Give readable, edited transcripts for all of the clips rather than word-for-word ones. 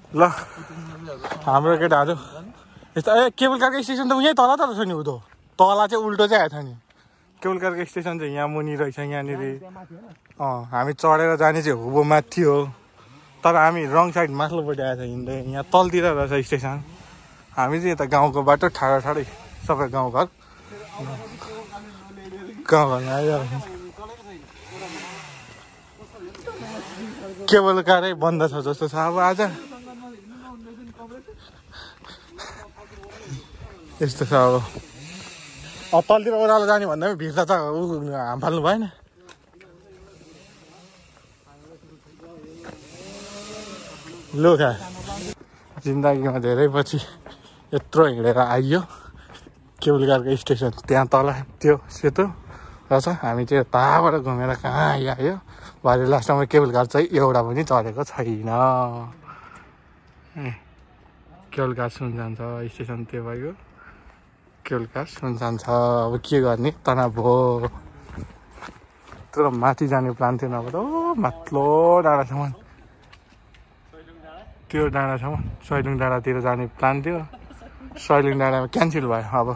ल हाम्रो केटाहरू यस्तो ए केबल कारको स्टेसन त यहीँ तल तल छ नि उदो तल चाहिँ उल्टो चाहिँ आएको छ नि केबल कारको स्टेसन चाहिँ यहाँ मुनि रहेछ यहाँनिर हामी चढेर जाने चाहिँ हुबो माथि हो तर हामी रङ साइड माथिल्लोपट्टि आएको छ हिँड्दै यहाँ तलतिर रहेछ स्टेसन हामी चाहिँ यता गाउँको बाटो ठाडो ठाडै सबै गाउँघर गाउँघरमा आइरहेको केबल कारै बन्द छ जस्तो छ अब आज यस्तो छ अब तलतिर ओह्रालो जाने भन्दा पनि भिड त हाम फाल्नु भएन लुगा जिन्दगीमा धेरै पछि यत्रो हिँडेर आइयो केबल कारको स्टेसन त्यहाँ तल त्यो सेतो रहेछ हामी चाहिँ ताबाट घुमेर कहाँ आइआयो भरे लास्टमा केबल कार चाहिँ एउटा पनि चढेको छैन केबल कार सुनसान छ स्टेसन त्यो भयो केबल कार सुनसान छ अब के गर्ने तनाव भयो तर माथि जाने प्लान थियो नभए माथिल्लो डाँडासम्म त्यो डाँडासम्म सैलुङ डाँडातिर जाने प्लान थियो सैलुङ डाँडामा क्यान्सल भयो अब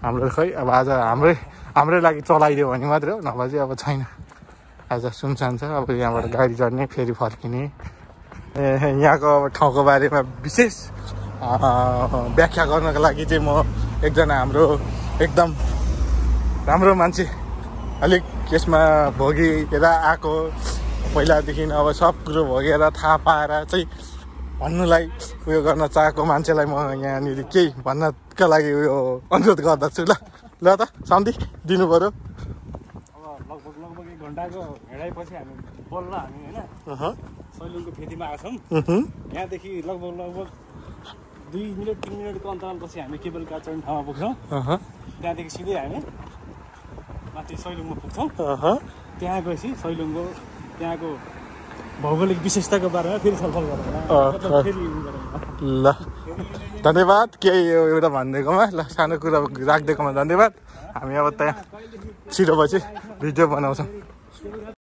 हाम्रो खै अब आज हाम्रै लागि चलाइदियो भने मात्रै हो नभए चाहिँ अब छैन आज सुनसान छ अब यहाँबाट गाडी चढ्ने फेरि फर्किने यहाँको अब ठाउँको बारेमा विशेष व्याख्या गर्नको लागि चाहिँ म एकजना हाम्रो एकदम राम्रो मान्छे अलिक यसमा भोगेर आएको पहिलादेखि अब सब कुरो भोगेर थाहा पाएर चाहिँ भन्नुलाई उयो गर्न चाहेको मान्छेलाई म यहाँनिर केही भन्नका लागि उयो अनुरोध गर्दछु ल त शान्ति दिनु पर्यो लगभग 1 घन्टाको हिँडाइपछि हामी बोल्न हामी होइन सैलुङको फेदीमा आएको छौँ यहाँदेखि लगभग 2 मिनट 3 मिनटको अन्तरालपछि हामी केबल कार चढ्ने ठाउँमा पुग्छौँ त्यहाँदेखि सिधै हामी माथि सैलुङमा पुग्छौँ त्यहाँ गएपछि सैलुङको त्यहाँको भौगोलिक विशेषताको बारेमा फेरि छलफल गरौँ ल धन्यवाद केही एउटा भनिदिएकोमा ल सानो कुरा राखिदिएकोमा धन्यवाद हामी अब त्यहाँ छिटो पछि भिडियो बनाउँछौँ